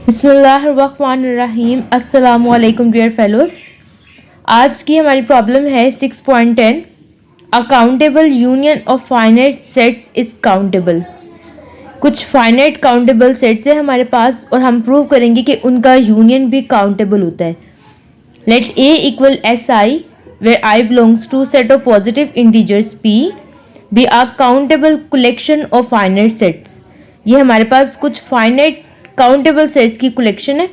बिस्मिल्लाहिर्रहमानिर्रहीम। अस्सलामुअलैकुम dear fellows. आज की हमारी प्रॉब्लम है 6.10। A countable union of finite sets is countable. कुछ फाइनाइट काउंटेबल सेट्स है हमारे पास और हम प्रूव करेंगे कि उनका यूनियन भी काउंटेबल होता है। Let A equal S i where i belongs to set of positive integers P B are countable collection of finite sets. ये हमारे पास कुछ फाइनाइट काउंटेबल सेट्स की कलेक्शन है,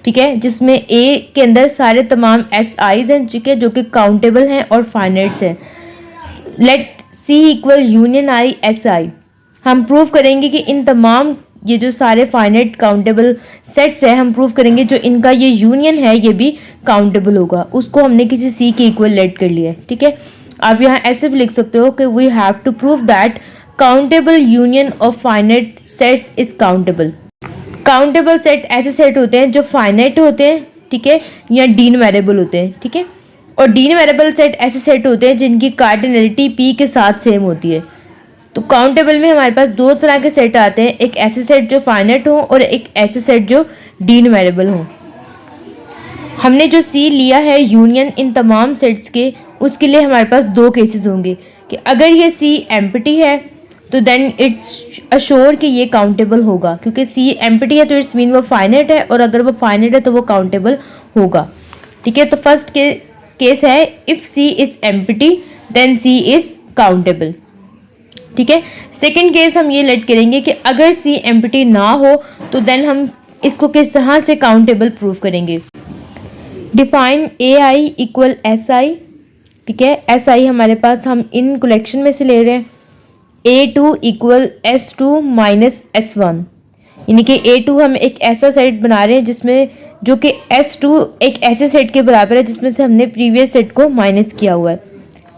ठीक है, जिसमें ए के अंदर सारे तमाम एस आईज हैं, ठीक है, जो कि काउंटेबल हैं और फाइनाइट्स हैं। Let see equal union I S I. हम प्रूव करेंगे कि इन तमाम ये जो सारे फाइनाइट काउंटेबल सेट्स हैं, हम प्रूव करेंगे जो इनका ये यूनियन है ये भी काउंटेबल होगा। उसको हमने किसी सी के इक्वल लेट कर लिया है, ठीक है। आप यहाँ ऐसे भी लिख सकते हो कि we have to prove that countable union of finite sets is countable. Countable set ऐसे सेट होते हैं जो फाइनाइट होते हैं, ठीक है, या डीनवेरिएबल होते हैं, ठीक है। और डीनवेरिएबल सेट ऐसे सेट होते हैं जिनकी कार्डिनलिटी पी के साथ सेम होती है। तो काउंटेबल में हमारे पास दो तरह के सेट आते हैं, एक ऐसे सेट जो फाइनाइट हो और एक ऐसे सेट जो डीनवेरिएबल हो। हमने जो सी लिया है यूनियन इन तमाम सेट्स के, उसके लिए हमारे पास दो केसेस होंगे कि अगर ये सी एम्प्टी है तो देन इट्स अश्योर कि ये काउंटेबल होगा, क्योंकि सी एम्प्टी है तो इट्स मीन वो फाइनाइट है, और अगर वो फाइनाइट है तो वो काउंटेबल होगा, ठीक है। तो फर्स्ट केस है if C is empty then C is countable, ठीक है। सेकेंड केस हम ये लेट करेंगे कि अगर सी एम्प्टी ना हो तो देन हम इसको किस तरह से काउंटेबल प्रूव करेंगे। Define a I equal S आई, ठीक है। एस आई हमारे पास हम इन कलेक्शन में से ले रहे हैं। A2 equal S2 minus S1, यानी कि A2 हम एक ऐसा सेट बना रहे हैं जिसमें जो कि S2 एक ऐसे सेट के बराबर है जिसमें से हमने प्रीवियस सेट को माइनस किया हुआ है,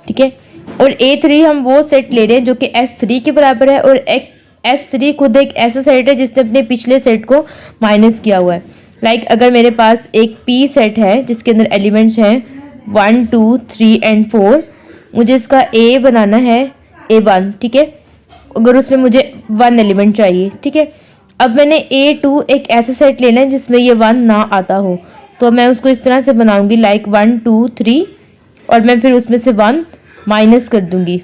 ठीक है। और A3 हम वो सेट ले रहे हैं जो कि S3 के बराबर है, और एक S3 खुद एक ऐसा सेट है जिसने अपने पिछले सेट को माइनस किया हुआ है। लाइक अगर मेरे पास एक P सेट है जिसके अंदर एलिमेंट्स हैं 1 2 3 एंड 4, मुझे इसका A बनाना है A1, ठीक है, अगर उसमें मुझे 1 एलिमेंट चाहिए, ठीक है। अब मैंने A2 एक ऐसा सेट लेना है जिसमें ये 1 ना आता हो, तो मैं उसको इस तरह से बनाऊंगी लाइक 1 2 3, और मैं फिर उसमें से 1 माइनस कर दूंगी।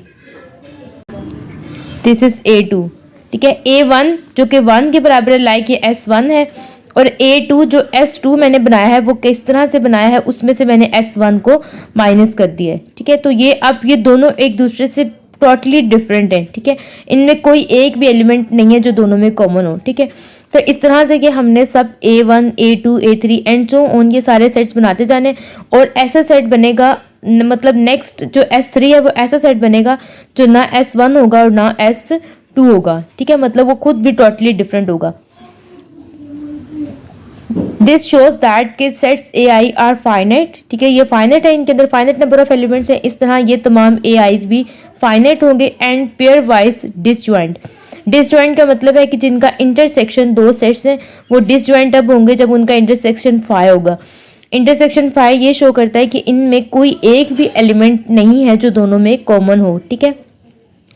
दिस इज A2, ठीक है। A1 जो कि 1 के बराबर है, लाइक ये S1 है, और A2 जो S2 मैंने बनाया है वो किस तरह से बनाया है, उसमें से मैंने S1 को माइनस कर दिया है, ठीक है। तो ये अब ये दोनों एक दूसरे से टोटली डिफरेंट है, ठीक है। इनमें कोई एक भी एलिमेंट नहीं है जो दोनों में कॉमन हो, ठीक है। तो इस तरह से कि हमने सब A1 A2 A3 and so on ये सारे सेट्स बनाते जाने, और ऐसा सेट बनेगा, मतलब नेक्स्ट जो S3 है वो ऐसा सेट बनेगा जो ना S1 होगा और ना S2 होगा, ठीक है। मतलब वो खुद भी टोटली डिफरेंट होगा। दिस शोज दैट के sets A I R finite, ठीक है, ये फाइनाइट है, इनके अंदर फाइनाइट नंबर ऑफ एलिमेंट्स है। इस तरह ये तमाम ए आईज भी फाइनाइट होंगे and pair wise disjoint. Disjoint का मतलब है कि जिनका इंटरसेक्शन दो सेट्स हैं वो डिसजॉइंट अब होंगे जब उनका इंटरसेक्शन 5 होगा। इंटरसेक्शन 5 ये शो करता है कि इनमें कोई एक भी एलिमेंट नहीं है जो दोनों में कॉमन हो, ठीक है।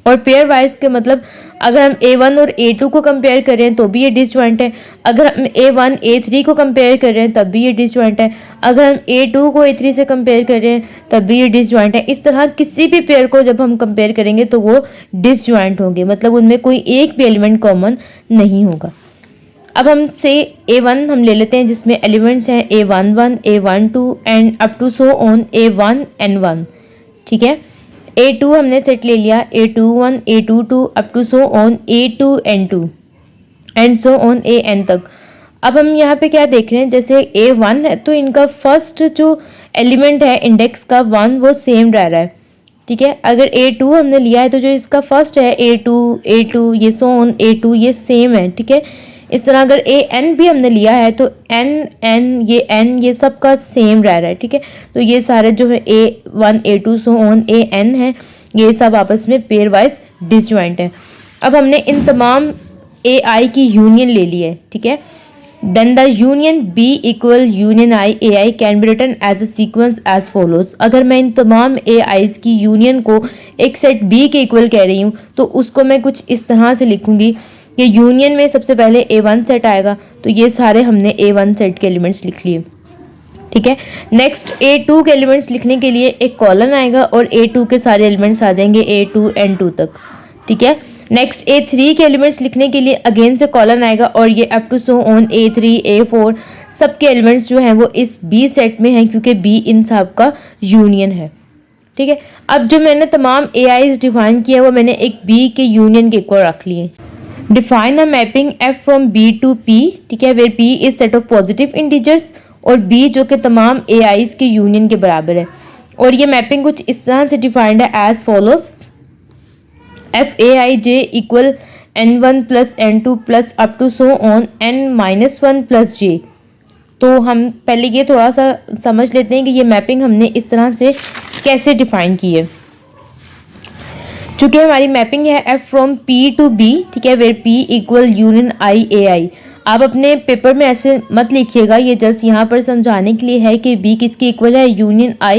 और पेयर वाइज के मतलब अगर हम A1 और A2 को कंपेयर करें तो भी ये डिसजॉइंट है, अगर हम A1 A3 को कंपेयर कर रहे हैं तब भी ये डिसजॉइंट है, अगर हम A2 को A3 से कंपेयर कर रहे हैं तब भी ये डिसजॉइंट है। इस तरह किसी भी पेयर को जब हम कंपेयर करेंगे तो वो डिसजॉइंट होंगे, मतलब उनमें कोई एक भी एलिमेंट कॉमन नहीं होगा। अब हम से A1 हम ले लेते हैं जिसमें एलिमेंट्स हैं A11 A12 and up to so on A1N1, ठीक है। A2 हमने सेट ले लिया A21 A22 up to so on A2N2 and so on AN तक। अब हम यहाँ पे क्या देख रहे हैं, जैसे A1 है तो इनका फर्स्ट जो एलिमेंट है इंडेक्स का 1 वो सेम रह रहा है, ठीक है। अगर A2 हमने लिया है तो जो इसका फर्स्ट है A2 ये सो ऑन A2 ये सेम है, ठीक है। इस तरह अगर AN भी हमने लिया है तो N ये सब का सेम रह रहा है, ठीक है। तो ये सारे जो है A1 A2 so on AN है, ये सब आपस में पेयर वाइज डिसजॉइंट है। अब हमने इन तमाम AI की यूनियन ले ली है, ठीक है। Then the union B equal union i AI can be written as a sequence as follows. अगर मैं इन तमाम AIs की यूनियन को एक सेट B के इक्वल कह रही हूँ तो उसको मैं कुछ इस तरह से लिखूंगी ये यूनियन में सबसे पहले A1 सेट आएगा, तो ये सारे हमने A1 सेट के एलिमेंट्स लिख लिए, ठीक है। नेक्स्ट A2 के एलिमेंट्स लिखने के लिए एक कॉलन आएगा और A2 के सारे एलिमेंट्स आ जाएंगे A2 N2 तक, ठीक है। नेक्स्ट A3 के एलिमेंट्स लिखने के लिए अगेन से कॉलन आएगा और ये up to so on A3 A4 सबके एलिमेंट्स जो हैं वो इस B सेट में हैं, क्योंकि B इन सब का यूनियन है, ठीक है। अब जो मैंने तमाम AIs डिफाइन किया है वो मैंने एक B के यूनियन के इक्वल रख लिए। Define a mapping F from B to P, ठीक है, where P is set of positive integers और B जो कि तमाम AIs के यूनियन के बराबर है। और ये मैपिंग कुछ इस तरह से डिफाइंड है as follows, FAIJ equal N1 plus N2 plus up to so on N-1 plus J। तो हम पहले ये थोड़ा सा समझ लेते हैं कि ये मैपिंग हमने इस तरह से कैसे डिफाइन की है। चूँकि हमारी मैपिंग है F from P to B, ठीक है, where P equal union I AI। आप अपने पेपर में ऐसे मत लिखिएगा, ये जस्ट यहाँ पर समझाने के लिए है कि B किसके इक्वल है, यूनियन I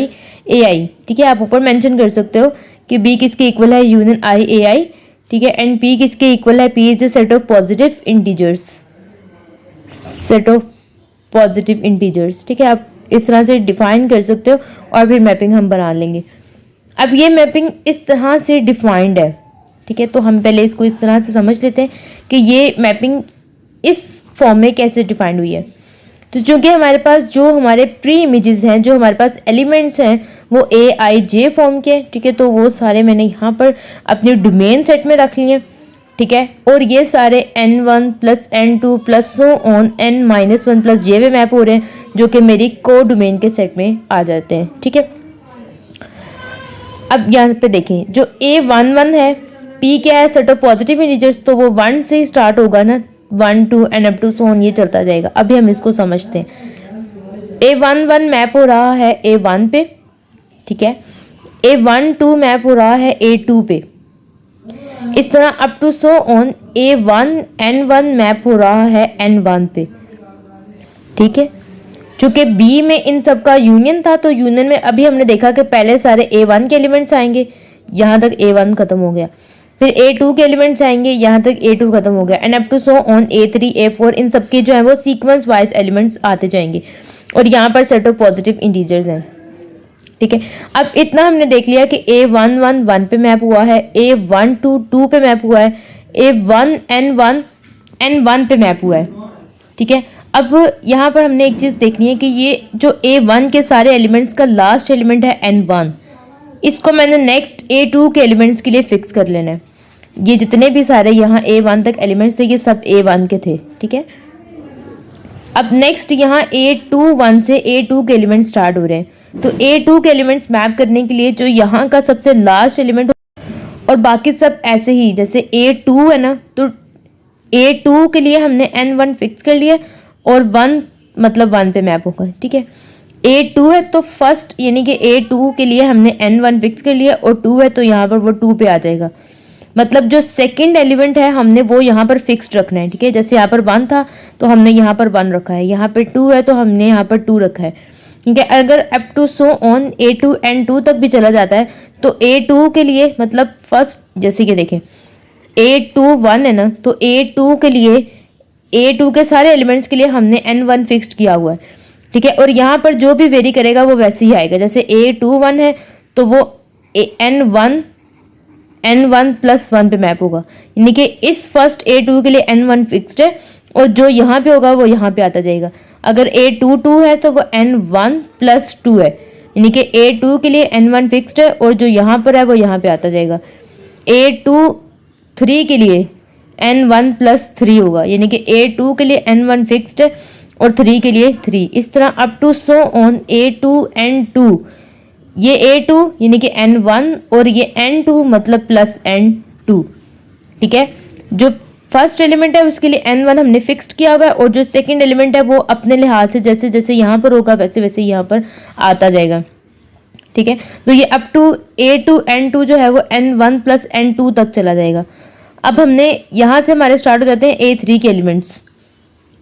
AI, ठीक है। आप ऊपर मेंशन कर सकते हो कि B किसके इक्वल है, यूनियन I AI, ठीक है, एंड P किसके इक्वल है, P is a set of positive integers, set of positive integers, ठीक है। आप इस तरह से डिफाइन कर सकते हो और फिर मैपिंग हम बना लेंगे। अब ये मैपिंग इस तरह से डिफाइंड है, ठीक है, तो हम पहले इसको इस तरह से समझ लेते हैं कि ये मैपिंग इस फॉर्म में कैसे डिफाइंड हुई है। तो चूँकि हमारे पास जो हमारे प्री इमेजेस हैं, जो हमारे पास एलिमेंट्स हैं वो AIJ फॉर्म के, ठीक है, तो वो सारे मैंने यहाँ पर अपने डोमेन सेट में रख लिए, ठीक है। और ये सारे N1 plus N2 plus so on N-1 plus J में मैप हो रहे हैं, जो कि मेरी को डोमेन के सेट में आ जाते हैं, ठीक है। अब यहाँ पे देखें जो A11 है, P क्या है, सेट ऑफ पॉजिटिव इंटीजर्स, तो वो 1 से ही स्टार्ट होगा ना, 1 2 and up to so on, ये चलता जाएगा। अभी हम इसको समझते हैं। A11 मैप हो रहा है A1 पे, ठीक है, A12 मैप हो रहा है A2 पे, इस तरह up to so on A1 N1 map हो रहा है N1 पे, ठीक है। चूँकि B में इन सब का यूनियन था, तो यूनियन में अभी हमने देखा कि पहले सारे A1 के एलिमेंट्स आएंगे, यहाँ तक A1 खत्म हो गया, फिर A2 के एलिमेंट्स आएंगे, यहाँ तक A2 खत्म हो गया, and up to so on A3 A4 इन सब के जो है वो सीक्वेंस वाइज एलिमेंट्स आते जाएंगे और यहाँ पर सेट ऑफ पॉजिटिव इंटीजर्स हैं, ठीक है। अब इतना हमने देख लिया कि A11 1 पे मैप हुआ है, A12 2 पे मैप हुआ है, A1 N1 N1 पे मैप हुआ है, ठीक है। अब यहाँ पर हमने एक चीज़ देखनी है कि ये जो A1 के सारे एलिमेंट्स का लास्ट एलिमेंट है N1, इसको मैंने नेक्स्ट A2 के एलिमेंट्स के लिए फिक्स कर लेना है। ये जितने भी सारे यहाँ A1 तक एलिमेंट्स थे ये सब A1 के थे, ठीक है। अब नेक्स्ट यहाँ A21 से A2 के एलिमेंट्स स्टार्ट हो रहे हैं, तो A2 के एलिमेंट्स मैप करने के लिए जो यहाँ का सबसे लास्ट एलिमेंट और बाकी सब ऐसे ही, जैसे A2 है ना, तो A2 के लिए हमने N1 फिक्स कर लिया और 1 मतलब 1 पे मैप होगा, ठीक है। A2 है तो फर्स्ट यानी कि A2 के लिए हमने N1 फिक्स कर लिया और 2 है तो यहाँ पर वो 2 पे आ जाएगा, मतलब जो सेकंड एलिमेंट है हमने वो यहाँ पर फिक्स्ड रखना है, ठीक है। जैसे यहाँ पर 1 था तो हमने यहाँ पर 1 रखा है, यहाँ पर 2 है तो हमने यहाँ पर 2 रखा है, ठीक है। अगर up to so on A2 N2 तक भी चला जाता है तो A2 के लिए मतलब फर्स्ट जैसे कि देखें A2 1 है ना, तो A2 के लिए A2 के सारे एलिमेंट्स के लिए हमने N1 फिक्स्ड किया हुआ है, ठीक है। और यहाँ पर जो भी वेरी करेगा वो वैसे ही आएगा, जैसे A2 1 है तो वो N1 प्लस 1 पे मैप होगा, यानी कि इस फर्स्ट A2 के लिए N1 फिक्स्ड है और जो यहाँ पे होगा वो यहाँ पे आता जाएगा। अगर A2 2 है तो वो N1 प्लस 2 है, यानी कि A2 के लिए N1 फिक्स्ड है और जो यहाँ पर है वो यहाँ पे आता जाएगा। A2 3 के लिए N1 प्लस 3 होगा, यानी कि A2 के लिए N1 फिक्स्ड है और 3 के लिए 3, इस तरह up to so on A2 N2, ये A2 यानी कि N1 और ये N2 मतलब प्लस N2, ठीक है। जो फर्स्ट एलिमेंट है उसके लिए N1 हमने फिक्स्ड किया हुआ है और जो सेकंड एलिमेंट है वो अपने लिहाज से जैसे जैसे यहाँ पर होगा वैसे वैसे यहाँ पर आता जाएगा, ठीक है। तो ये अप टू A2 N2 जो है वो N1 प्लस N2 तक चला जाएगा। अब हमने यहाँ से हमारे स्टार्ट हो जाते हैं A3 के एलिमेंट्स।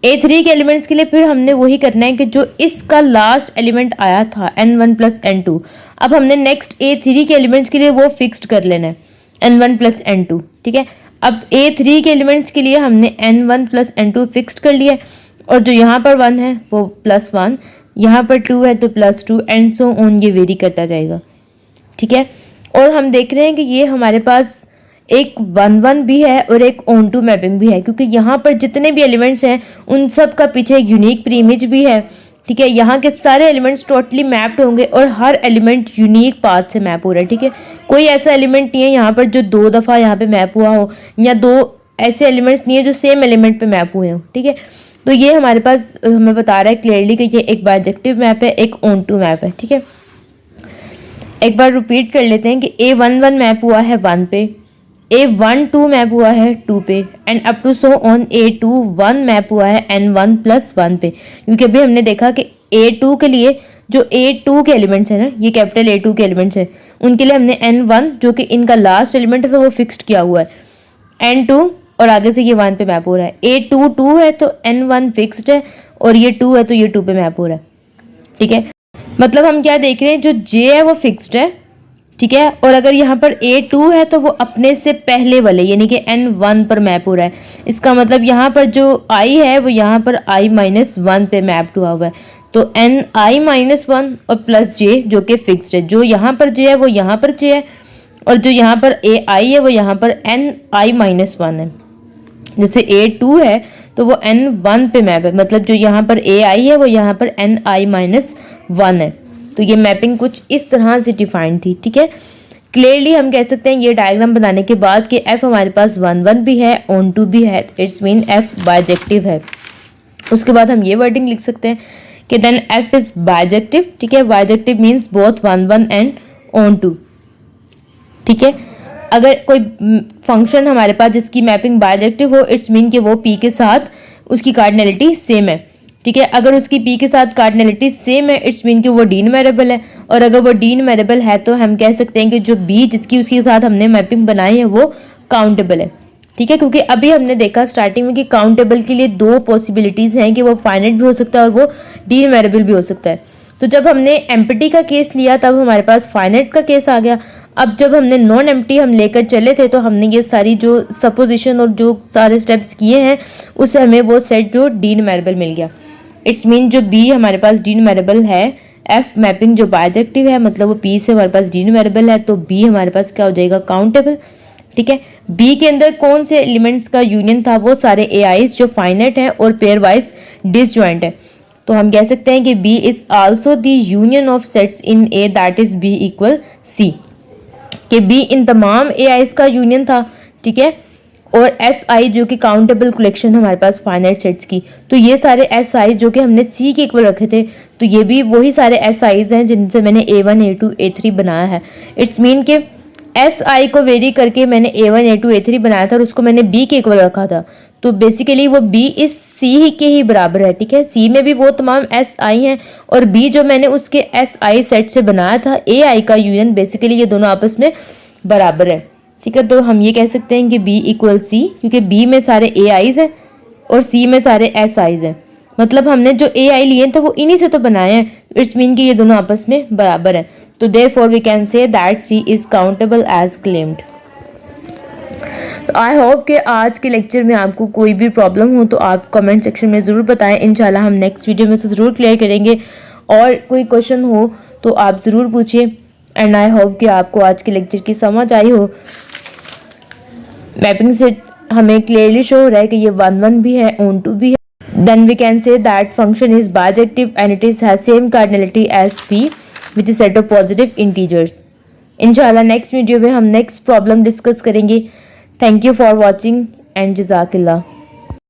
A3 के एलिमेंट्स के लिए फिर हमने वही करना है कि जो इसका लास्ट एलिमेंट आया था N1 प्लस N2, अब हमने नेक्स्ट A3 के एलिमेंट्स के लिए वो फिक्स्ड कर लेना है N1 प्लस N2, ठीक है। अब A3 के एलिमेंट्स के लिए हमने n1 प्लस n2 फिक्स्ड कर लिया है, और जो यहाँ पर 1 है वो +1, यहाँ पर 2 है तो +2 एंड सो ऑन, ये वेरी करता जाएगा। ठीक है, और हम देख रहे हैं कि ये हमारे पास एक 1-1 भी है और एक ऑन टू मैपिंग भी है, क्योंकि यहाँ पर जितने भी एलिमेंट्स हैं उन सब का पीछे एक यूनिक प्री इमेज भी है। ठीक है, यहाँ के सारे एलिमेंट्स टोटली मैप्ड होंगे और हर एलिमेंट यूनिक पाथ से मैप हो रहा है। ठीक है, कोई ऐसा एलिमेंट नहीं है यहाँ पर जो 2 दफ़ा यहाँ पे मैप हुआ हो, या 2 ऐसे एलिमेंट्स नहीं है जो सेम एलिमेंट पे मैप हुए हों। ठीक है, तो ये हमारे पास हमें बता रहा है क्लियरली कि ये एक बाइजेक्टिव मैप है, एक ऑन टू मैप है। ठीक है, एक बार रिपीट कर लेते हैं कि A11 मैप हुआ है 1 पे, A12 मैप हुआ है 2 पे, and up to so on A21 map हुआ है n1 प्लस 1 पे। क्योंकि अभी हमने देखा कि A2 के लिए जो A2 के एलिमेंट्स हैं ना, ये कैपिटल A2 के एलिमेंट्स हैं, उनके लिए हमने n1 जो कि इनका लास्ट एलिमेंट है तो वो फिक्स्ड किया हुआ है, n2 और आगे से ये 1 पे मैप हो रहा है। A2 2 है तो n1 फिक्स्ड है, और ये 2 है तो ये 2 पे मैप हो रहा है। ठीक है, मतलब हम क्या देख रहे हैं, जो J है वो फिक्स्ड है। ठीक है, और अगर यहाँ पर A2 है तो वो अपने से पहले वाले यानी कि n1 पर मैप हो रहा है। इसका मतलब यहाँ पर जो I है वो यहाँ पर I-1 पे मैप्ड हुआ है, तो ni-1 और प्लस J जो कि फिक्स्ड है। जो यहाँ पर J है वो यहाँ पर J है, और जो यहाँ पर AI है वो यहाँ पर ni-1 है। जैसे A2 है तो वो n1 पे मैप है, मतलब जो यहाँ पर AI है वो यहाँ पर ni-1 है। तो ये मैपिंग कुछ इस तरह से डिफाइंड थी। ठीक है, क्लियरली हम कह सकते हैं ये डायग्राम बनाने के बाद कि F हमारे पास 1-1 भी है, ऑन टू भी है, इट्स मीन F बाइजेक्टिव है। उसके बाद हम ये वर्डिंग लिख सकते हैं कि देन F इज बाइजेक्टिव। ठीक है, bijective means both 1-1 and onto. ठीक है, अगर कोई फंक्शन हमारे पास जिसकी मैपिंग बाइजेक्टिव हो, इट्स मीन कि वो P के साथ उसकी कार्डिनलिटी सेम है। ठीक है, अगर उसकी P के साथ कार्डिनलिटी सेम है, इट्स मीन कि वो डी न्यूमेरेबल है, और अगर वो डी न्यूमेरेबल है तो हम कह सकते हैं कि जो B जिसकी उसके साथ हमने मैपिंग बनाई है वो काउंटेबल है। ठीक है, क्योंकि अभी हमने देखा स्टार्टिंग में कि काउंटेबल के लिए 2 पॉसिबिलिटीज़ हैं कि वो फाइनाइट भी हो सकता है और वो डी न्यूमेरेबल भी हो सकता है। तो जब हमने एम्प्टी का केस लिया तब हमारे पास फाइनाइट का केस आ गया। अब जब हमने नॉन एम्प्टी हम लेकर चले थे तो हमने ये सारी जो सपोजिशन और जो सारे स्टेप्स किए हैं उससे हमें वो सेट जो डी न्यूमेरेबल मिल गया। इट्स मीन जो B हमारे पास डी न्यूमेरेबल है, F मैपिंग जो बाइजेक्टिव है मतलब वो P से हमारे पास डी न्यूमेरेबल है, तो B हमारे पास क्या हो जाएगा, काउंटेबल। ठीक है, B के अंदर कौन से एलिमेंट्स का यूनियन था, वो सारे AIs जो फाइनाइट हैं और पेयर वाइज डिसजॉइंट है। तो हम कह सकते हैं कि B is also the union of sets in A that is B equal C, कि B इन तमाम AIs का यूनियन था। ठीक है, और SI जो कि काउंटेबल कलेक्शन हमारे पास फाइनाइट सेट्स की, तो ये सारे SI जो कि हमने C के इक्वल रखे थे, तो ये भी वही सारे SIs हैं जिनसे मैंने A1 A2 A3 बनाया है। इट्स मीन के SI को वेरी करके मैंने A1 A2 A3 बनाया था और उसको मैंने B के इक्वल रखा था, तो बेसिकली वो B इस C के ही बराबर है। ठीक है, C में भी वो तमाम SI हैं और B जो मैंने उसके SI सेट से बनाया था AI का यूनियन, बेसिकली ये दोनों आपस में बराबर है। ठीक है, तो हम ये कह सकते हैं कि B इक्वल C, क्योंकि B में सारे AIs हैं और C में सारे SIs हैं, मतलब हमने जो AI लिए थे वो इन्हीं से तो बनाए हैं। इट्स मीन कि ये दोनों आपस में बराबर हैं, तो therefore we can say that C is countable as claimed. तो आई होप कि आज के लेक्चर में आपको कोई भी प्रॉब्लम हो तो आप कमेंट सेक्शन में ज़रूर बताएं, इंशाल्लाह हम नेक्स्ट वीडियो में से ज़रूर क्लियर करेंगे। और कोई क्वेश्चन हो तो आप ज़रूर पूछिए, एंड आई होप कि आपको आज के लेक्चर की समझ आई हो। मैपिंग से हमें क्लियरली शो हो रहा है कि ये 1-1 भी है, ऑन टू भी है। Then we can say that function is bijective and it is has same cardinality as P which is set of positive integers. इंशाल्लाह नेक्स्ट वीडियो में हम नेक्स्ट प्रॉब्लम डिस्कस करेंगे। Thank you for watching and जज़ाकिल्लाह।